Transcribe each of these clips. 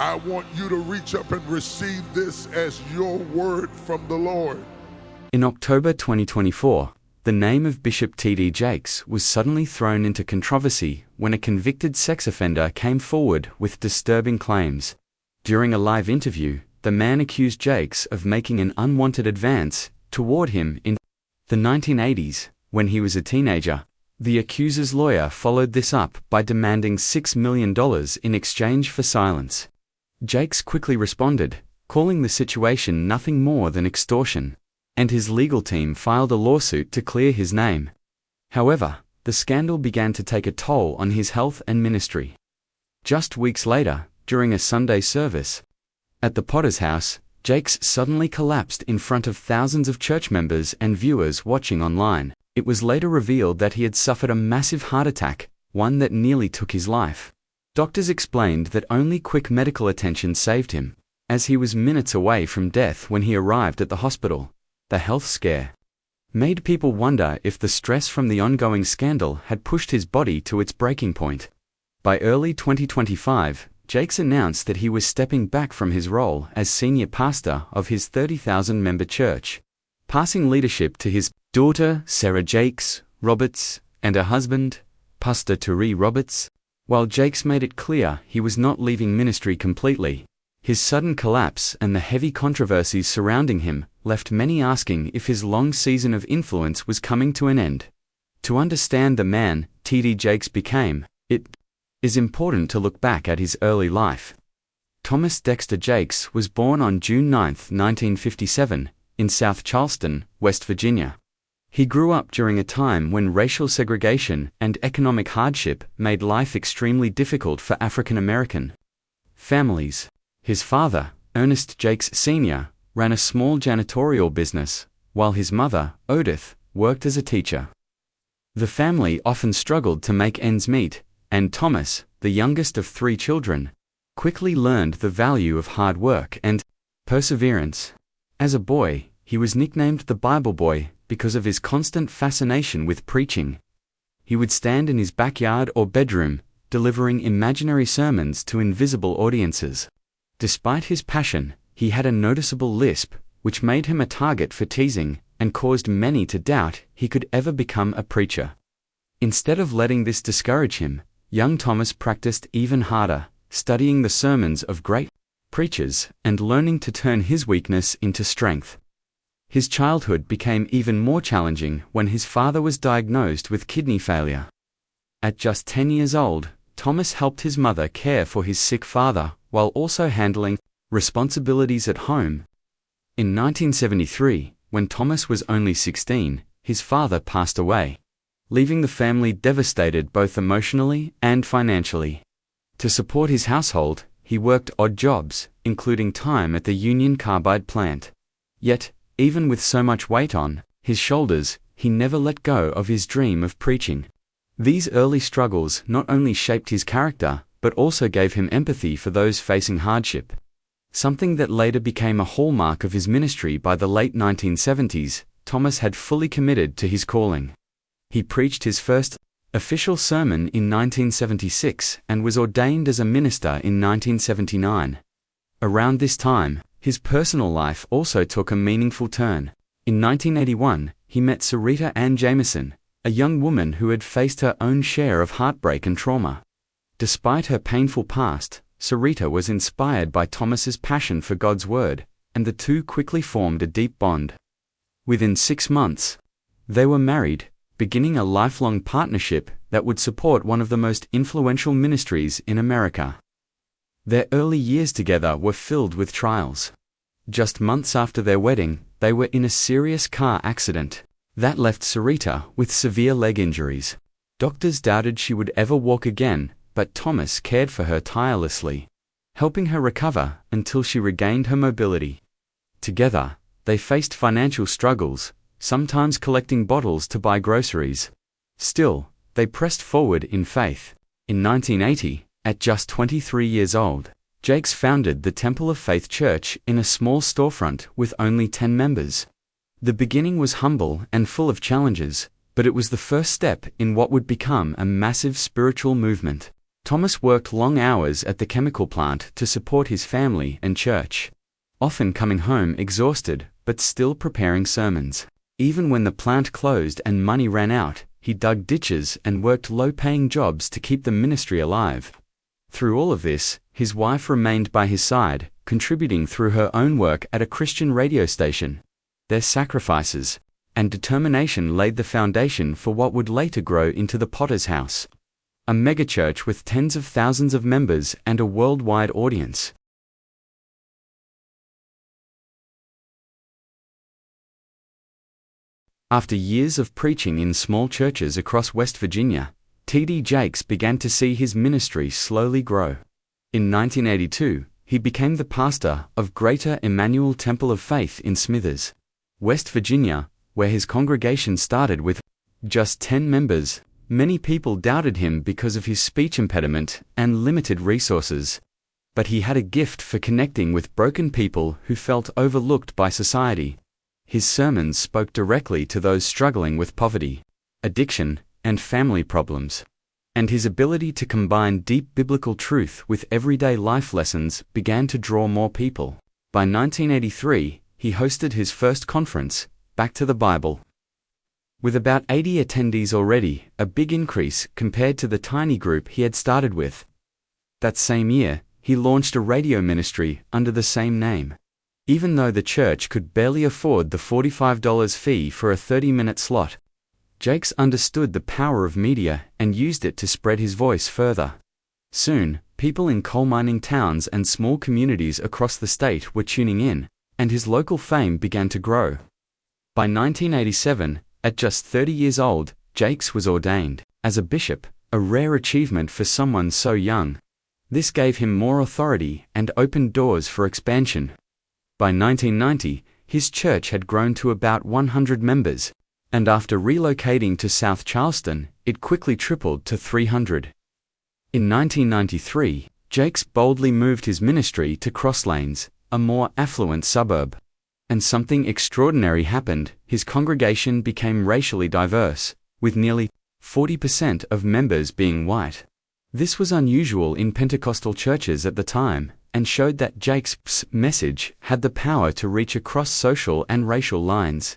I want you to reach up and receive this as your word from the Lord. In October 2024, the name of Bishop T.D. Jakes was suddenly thrown into controversy when a convicted sex offender came forward with disturbing claims. During a live interview, the man accused Jakes of making an unwanted advance toward him in the 1980s, when he was a teenager. The accuser's lawyer followed this up by demanding $6 million in exchange for silence. Jakes quickly responded, calling the situation nothing more than extortion, and his legal team filed a lawsuit to clear his name. However, the scandal began to take a toll on his health and ministry. Just weeks later, during a Sunday service at the Potter's house, Jakes suddenly collapsed in front of thousands of church members and viewers watching online. It was later revealed that he had suffered a massive heart attack, one that nearly took his life. Doctors explained that only quick medical attention saved him, as he was minutes away from death when he arrived at the hospital. The health scare made people wonder if the stress from the ongoing scandal had pushed his body to its breaking point. By early 2025, Jakes announced that he was stepping back from his role as senior pastor of his 30,000-member church, passing leadership to his daughter, Sarah Jakes Roberts, and her husband, Pastor T.D. Roberts. While Jakes made it clear he was not leaving ministry completely, his sudden collapse and the heavy controversies surrounding him left many asking if his long season of influence was coming to an end. To understand the man T.D. Jakes became, it is important to look back at his early life. Thomas Dexter Jakes was born on June 9, 1957, in South Charleston, West Virginia. He grew up during a time when racial segregation and economic hardship made life extremely difficult for African American families. His father, Ernest Jakes Sr., ran a small janitorial business, while his mother, Odith, worked as a teacher. The family often struggled to make ends meet, and Thomas, the youngest of 3 children, quickly learned the value of hard work and perseverance. As a boy, he was nicknamed the Bible Boy because of his constant fascination with preaching. He would stand in his backyard or bedroom, delivering imaginary sermons to invisible audiences. Despite his passion, he had a noticeable lisp, which made him a target for teasing and caused many to doubt he could ever become a preacher. Instead of letting this discourage him, young Thomas practiced even harder, studying the sermons of great preachers and learning to turn his weakness into strength. His childhood became even more challenging when his father was diagnosed with kidney failure. At just 10 years old, Thomas helped his mother care for his sick father while also handling responsibilities at home. In 1973, when Thomas was only 16, his father passed away, leaving the family devastated both emotionally and financially. To support his household, he worked odd jobs, including time at the Union Carbide plant. Yet, even with so much weight on his shoulders, he never let go of his dream of preaching. These early struggles not only shaped his character, but also gave him empathy for those facing hardship, something that later became a hallmark of his ministry. By the late 1970s, Thomas had fully committed to his calling. He preached his first official sermon in 1976 and was ordained as a minister in 1979. Around this time, his personal life also took a meaningful turn. In 1981, he met Sarita Ann Jameson, a young woman who had faced her own share of heartbreak and trauma. Despite her painful past, Sarita was inspired by Thomas's passion for God's Word, and the two quickly formed a deep bond. Within 6 months, they were married, beginning a lifelong partnership that would support one of the most influential ministries in America. Their early years together were filled with trials. Just months after their wedding, they were in a serious car accident that left Sarita with severe leg injuries. Doctors doubted she would ever walk again, but Thomas cared for her tirelessly, helping her recover until she regained her mobility. Together, they faced financial struggles, sometimes collecting bottles to buy groceries. Still, they pressed forward in faith. In 1980, at just 23 years old, Jakes founded the Temple of Faith Church in a small storefront with only 10 members. The beginning was humble and full of challenges, but it was the first step in what would become a massive spiritual movement. Thomas worked long hours at the chemical plant to support his family and church, often coming home exhausted, but still preparing sermons. Even when the plant closed and money ran out, he dug ditches and worked low-paying jobs to keep the ministry alive. Through all of this, his wife remained by his side, contributing through her own work at a Christian radio station. Their sacrifices and determination laid the foundation for what would later grow into the Potter's House, a megachurch with tens of thousands of members and a worldwide audience. After years of preaching in small churches across West Virginia, T.D. Jakes began to see his ministry slowly grow. In 1982, he became the pastor of Greater Emmanuel Temple of Faith in Smithers, West Virginia, where his congregation started with just 10 members. Many people doubted him because of his speech impediment and limited resources. But he had a gift for connecting with broken people who felt overlooked by society. His sermons spoke directly to those struggling with poverty, addiction, and family problems. And his ability to combine deep biblical truth with everyday life lessons began to draw more people. By 1983, he hosted his first conference, Back to the Bible. With about 80 attendees already, a big increase compared to the tiny group he had started with. That same year, he launched a radio ministry under the same name. Even though the church could barely afford the $45 fee for a 30-minute slot, Jakes understood the power of media and used it to spread his voice further. Soon, people in coal mining towns and small communities across the state were tuning in, and his local fame began to grow. By 1987, at just 30 years old, Jakes was ordained as a bishop, a rare achievement for someone so young. This gave him more authority and opened doors for expansion. By 1990, his church had grown to about 100 members, and after relocating to South Charleston, it quickly tripled to 300. In 1993, Jakes boldly moved his ministry to Cross Lanes, a more affluent suburb. And something extraordinary happened. His congregation became racially diverse, with nearly 40% of members being white. This was unusual in Pentecostal churches at the time, and showed that Jakes' message had the power to reach across social and racial lines.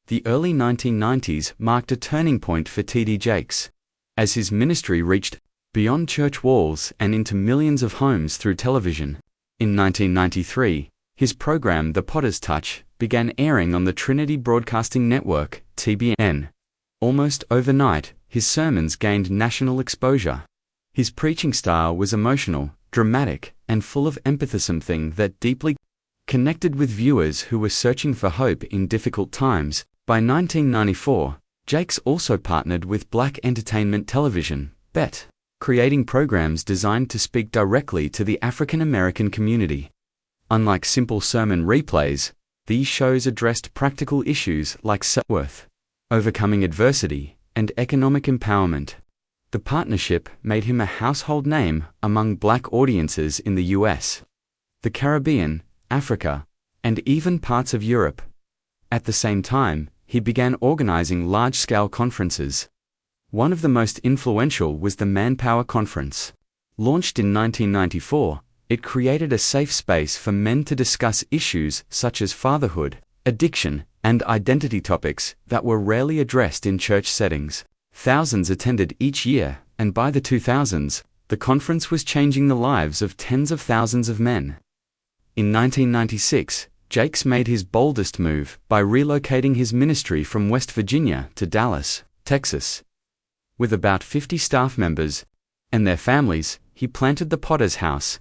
The early 1990s marked a turning point for T.D. Jakes, as his ministry reached beyond church walls and into millions of homes through television. In 1993, his program The Potter's Touch began airing on the Trinity Broadcasting Network, TBN. Almost overnight, his sermons gained national exposure. His preaching style was emotional, dramatic, and full of empathy, something that deeply connected with viewers who were searching for hope in difficult times. By 1994, Jakes also partnered with Black Entertainment Television, BET, creating programs designed to speak directly to the African American community. Unlike simple sermon replays, these shows addressed practical issues like self-worth, overcoming adversity, and economic empowerment. The partnership made him a household name among Black audiences in the U.S., the Caribbean, Africa, and even parts of Europe. At the same time, he began organizing large-scale conferences. One of the most influential was the Manpower Conference. Launched in 1994, it created a safe space for men to discuss issues such as fatherhood, addiction, and identity, topics that were rarely addressed in church settings. Thousands attended each year, and by the 2000s, the conference was changing the lives of tens of thousands of men. In 1996, Jakes made his boldest move by relocating his ministry from West Virginia to Dallas, Texas. With about 50 staff members and their families, he planted the Potter's House,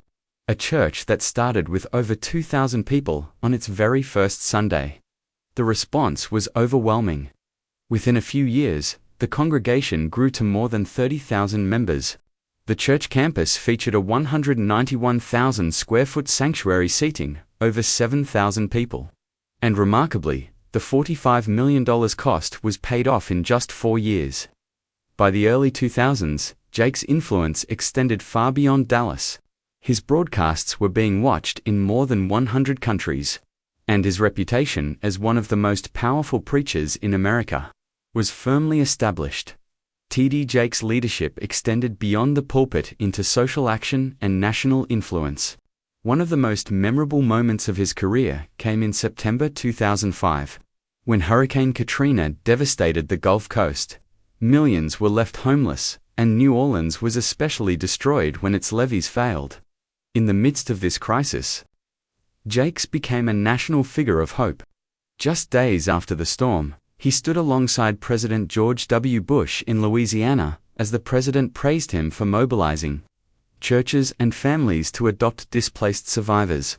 a church that started with over 2,000 people on its very first Sunday. The response was overwhelming. Within a few years, the congregation grew to more than 30,000 members. The church campus featured a 191,000 square foot sanctuary seating over 7,000 people. And remarkably, the $45 million cost was paid off in just 4 years. By the early 2000s, Jakes' influence extended far beyond Dallas. His broadcasts were being watched in more than 100 countries, and his reputation as one of the most powerful preachers in America was firmly established. T.D. Jakes' leadership extended beyond the pulpit into social action and national influence. One of the most memorable moments of his career came in September 2005. When Hurricane Katrina devastated the Gulf Coast, millions were left homeless, and New Orleans was especially destroyed when its levees failed. In the midst of this crisis, Jakes became a national figure of hope. Just days after the storm, he stood alongside President George W. Bush in Louisiana as the president praised him for mobilizing churches and families to adopt displaced survivors.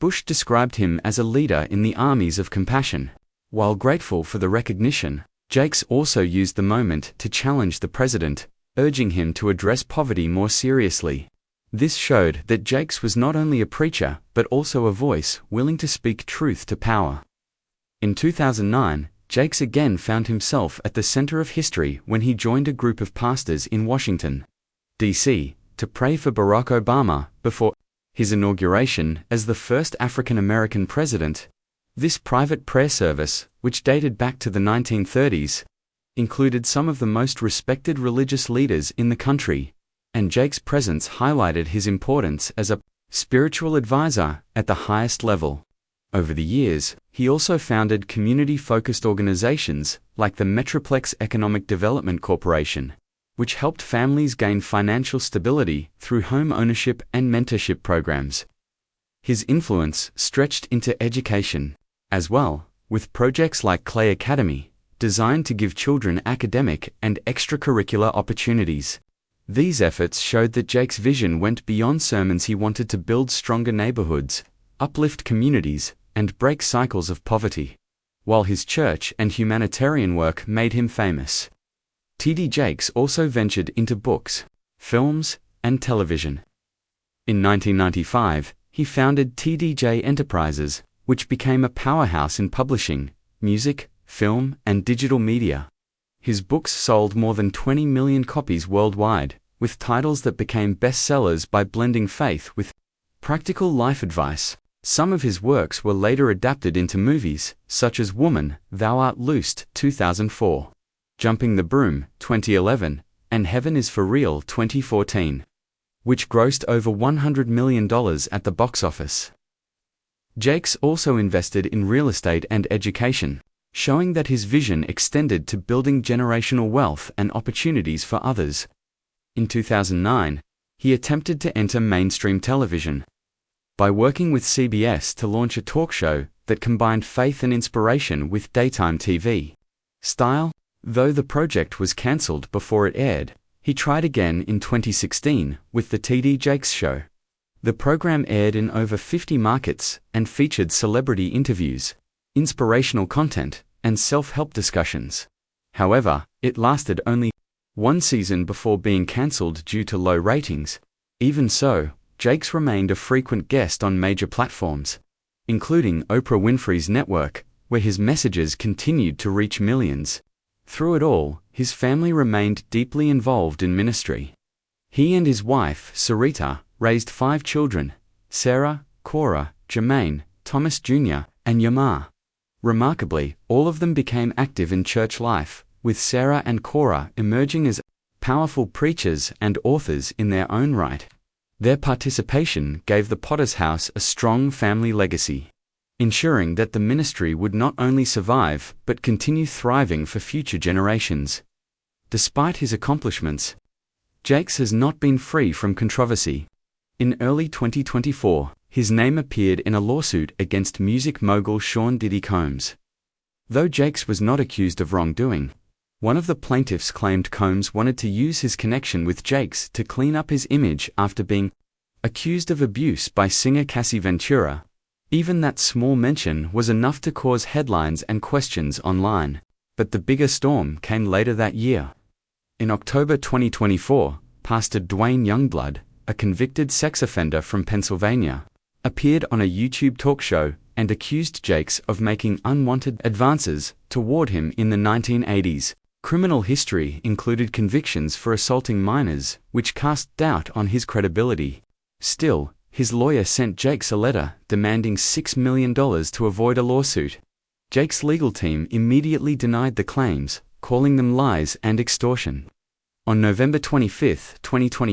Bush described him as a leader in the armies of compassion. While grateful for the recognition, Jakes also used the moment to challenge the president, urging him to address poverty more seriously. This showed that Jakes was not only a preacher, but also a voice willing to speak truth to power. In 2009, Jakes again found himself at the center of history when he joined a group of pastors in Washington, D.C., to pray for Barack Obama before his inauguration as the first African-American president. This private prayer service, which dated back to the 1930s, included some of the most respected religious leaders in the country, and Jakes' presence highlighted his importance as a spiritual advisor at the highest level. Over the years, he also founded community-focused organizations like the Metroplex Economic Development Corporation, which helped families gain financial stability through home ownership and mentorship programs. His influence stretched into education as well, with projects like Clay Academy, designed to give children academic and extracurricular opportunities. These efforts showed that Jakes' vision went beyond sermons. He wanted to build stronger neighborhoods, uplift communities, and break cycles of poverty, while his church and humanitarian work made him famous. T.D. Jakes also ventured into books, films, and television. In 1995, he founded TDJ Enterprises, which became a powerhouse in publishing, music, film, and digital media. His books sold more than 20 million copies worldwide, with titles that became bestsellers by blending faith with practical life advice. Some of his works were later adapted into movies, such as Woman, Thou Art Loosed, 2004, Jumping the Broom, 2011, and Heaven is for Real, 2014, which grossed over $100 million at the box office. Jakes also invested in real estate and education, showing that his vision extended to building generational wealth and opportunities for others. In 2009, he attempted to enter mainstream television by working with CBS to launch a talk show that combined faith and inspiration with daytime TV style. Though the project was cancelled before it aired, he tried again in 2016 with The T.D. Jakes Show. The program aired in over 50 markets and featured celebrity interviews, inspirational content, and self-help discussions. However, it lasted only one season before being cancelled due to low ratings. Even so, Jakes remained a frequent guest on major platforms, including Oprah Winfrey's network, where his messages continued to reach millions. Through it all, his family remained deeply involved in ministry. He and his wife, Sarita, raised 5 children: Sarah, Cora, Jermaine, Thomas Jr., and Yamar. Remarkably, all of them became active in church life, with Sarah and Cora emerging as powerful preachers and authors in their own right. Their participation gave the Potter's House a strong family legacy, ensuring that the ministry would not only survive but continue thriving for future generations. Despite his accomplishments, Jakes has not been free from controversy. In early 2024, his name appeared in a lawsuit against music mogul Sean Diddy Combs. Though Jakes was not accused of wrongdoing, one of the plaintiffs claimed Combs wanted to use his connection with Jakes to clean up his image after being accused of abuse by singer Cassie Ventura. Even that small mention was enough to cause headlines and questions online. But the bigger storm came later that year. In October 2024, Pastor Dwayne Youngblood, a convicted sex offender from Pennsylvania, appeared on a YouTube talk show and accused Jakes of making unwanted advances toward him in the 1980s. Criminal history included convictions for assaulting minors, which cast doubt on his credibility. Still, his lawyer sent Jakes a letter demanding $6 million to avoid a lawsuit. Jakes' legal team immediately denied the claims, calling them lies and extortion. On November 25, 2020,